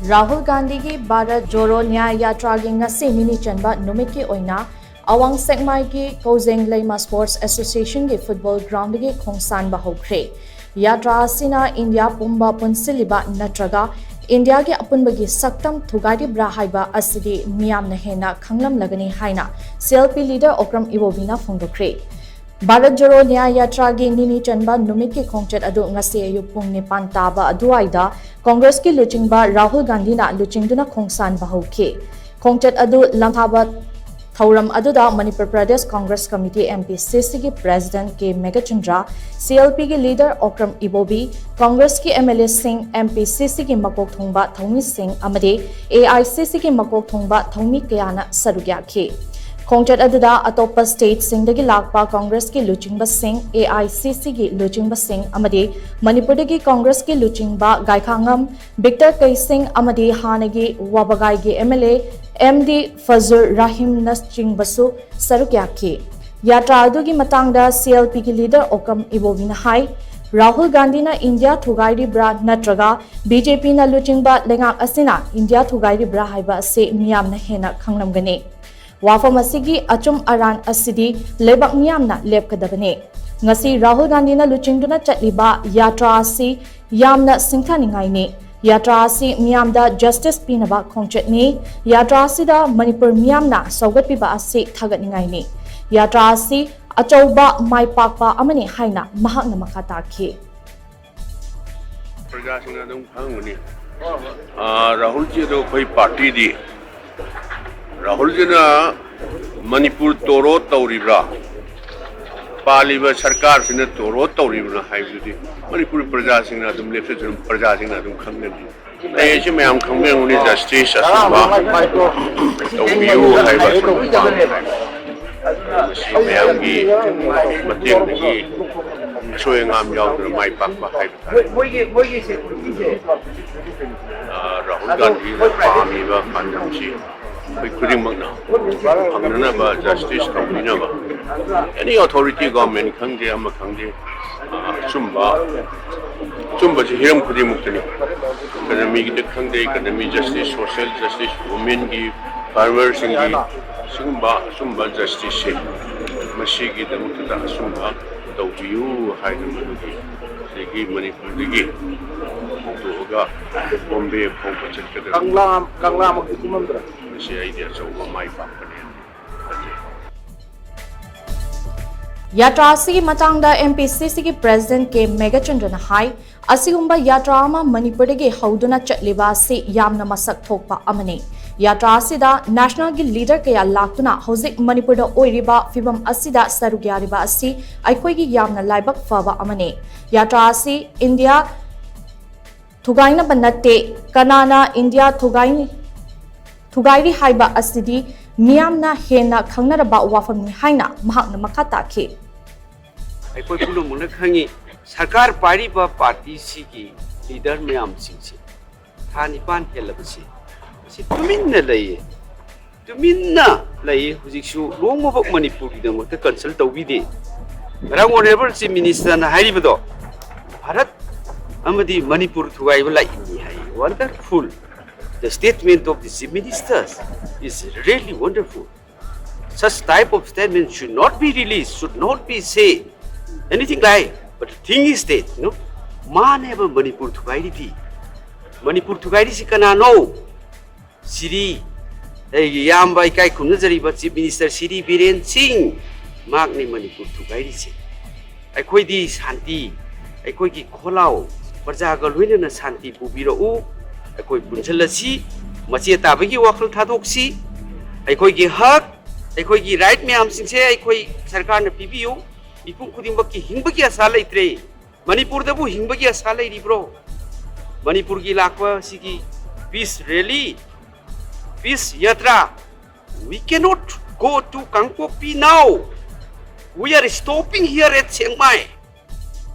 Rahul Gandhi की Bharat Jodo Nyay Yatra की Ngasi Nini Chanba Numit की Oina Awang Sekmai की Koujengleima Sports Association की football ground की Khongshanba Houkhre Yatra asina India pumba pushillibra nattraga India के apunbagi shaktam thugairiba haiba asidi meeyam henna khanglamgani haina CLP leader Okram Ibobi na phongdokkhre Bharat Jodo Nyay Yatra की Nini Chanba Numit की खोंगचट अदु ngasi ayuk pung nipan taba aduaida Congress की लुचिंगबा Rahul Gandhi na लुचिंगदुना खोंगसानबा हौखे खोंगचट अदु लंथाबा थौरम अदुदा Manipur Pradesh Congress Committee MPCC की President के मेगाचंद्रा CLP की leader Okram Ibobi Congress की MLA Singh MPCC की मकोक थोंगबा थौमी सिंह अमदे AICC की मकोक थोंगबा थौमी कयाना सरुग्याखे खोंगचट अदुदा अतोपा स्टेट सिंह लाकपा कांग्रेस की लुचिंगबा सिंह AICC की लुचिंगबा सिंह अमदे मणिपुर की कांग्रेस की लुचिंगबा गायखांगम विक्टर कई सिंह अमदे हानगी वाबगाई की MLA MD फजल रहीम नचिंगबसु सरुक्याखे यात्रा अदुगी मतंगदा CLP की लीडर ओकम इबोबी ना हाई राहुल गांधी ना इंडिया thugairiba nattraga BJP ना लुचिंगबा लेंगाक असिना इंडिया thugairiba हाइबा से मियाम ना हेना खंगलमगने वाफम असिगी अचुम अरान असिदी लेबक मियामना लेपकदबने ngasi Rahul Gandhi na luchingduna chatliba yatra asi yamna singthaningaine yatra asi miyamda justice pinaba khongchatni yatra asi da Manipur miyamna saugatpiba asi thagatningaine yatra asi achauba maipakpa amani haina mahakna makata khe प्रजा सिंह अदम खंगनी राहुल जी तो कोई party दी राहुल जी ना मणिपुर तोरो तौरीब्रा पालिबा सरकार सिने तोरो तौरीब्रा हाइबुदी मणिपुर प्रजा सिंह अदम left प्रजा सिंह अदम खंगनी ऐसे में हम खंगे उन्हें जस्टिस असुबा तौबियो हाइबा में हम की मध्यम की सोयंगाम याउद्र माई पाकबा हाइबा राहुल गांधी पामीबा खानमसी खुदिमगना फंगनबा जस्टिस तौबिनबा एनी अथॉरिटी गवर्नमेंट खंगे अमा खंगे चुम्बा से हिरम खुदिमुक्तनी इकोनॉमी की खंगे economy justice social justice women की फार्मर सिंह की सुम्बा जस्टिस से मसी की दमुक्ता सुम्बा तौबियु हाइनमदुगी सेगी मणिपुर दिगी दोगा बॉम्बे फोंपा चटकदर कंगलाम मंत्र से आइडिया चौबा माई पापने यात्रा की मतंगदा MPCC की प्रेसिडेंट के मेगाचंद्रन हाई असिगुंबा यात्रा अमा मणिपुर के हौदुना चटलिबा से यामना मसक थोकपा अमने यात्रा असिदा नेशनल की लीडर कया लाक्तुना हौजिक मणिपुर दा ओइरिबा फिबम असिदा सरुग्यारिबा असि अइखोइगी यामना लाइबक फबा अमने यात्रा असि इंडिया थुगाइना बनते कनाना इंडिया थुगाइरी हाइबा असिदी मियामना हेना खंगनरबा वाफमनि हाइना महाकना मखा ताखे अइखोइ पुलुमुना खंगी सरकार पारिबा पार्टी सिगी लीडर मियाम सिंगसे थानिपान हेलबसे तुमिन्ना लई हुजिकसु लोंगमबक मणिपुर गिदमक कंसल्ट तौबिदे रंग ऑनरेबल चीफ मिनिस्टर ना हारिबदो भारत अमदी मणिपुर थुगाइबा लाइनि हाय wonderful the statement of the chief ministers is really wonderful such type of statement should not be released should not be said anything like but the thing is that man ever Manipur thugairi si kana no Siri yamba ikai kunazariba chief minister Siri Biren Singh magni Manipur thugairi si aikhoi di shanti aikhoi ki kholau parja ga loina shanti pubiro u aikhoi punjalasi mache tabagi wakhal thadoksi aikhoi ki hak aikhoi ki right myam singse aikhoi sarkar na pibiu ipung khudimba ki hingbagi asa laitre Manipur da bu hingbagi asa lairi bro Manipur ki lakwa sigi peace rally Peace Yatra. We cannot go to Kangpopi now. We are stopping here at Chiang Mai.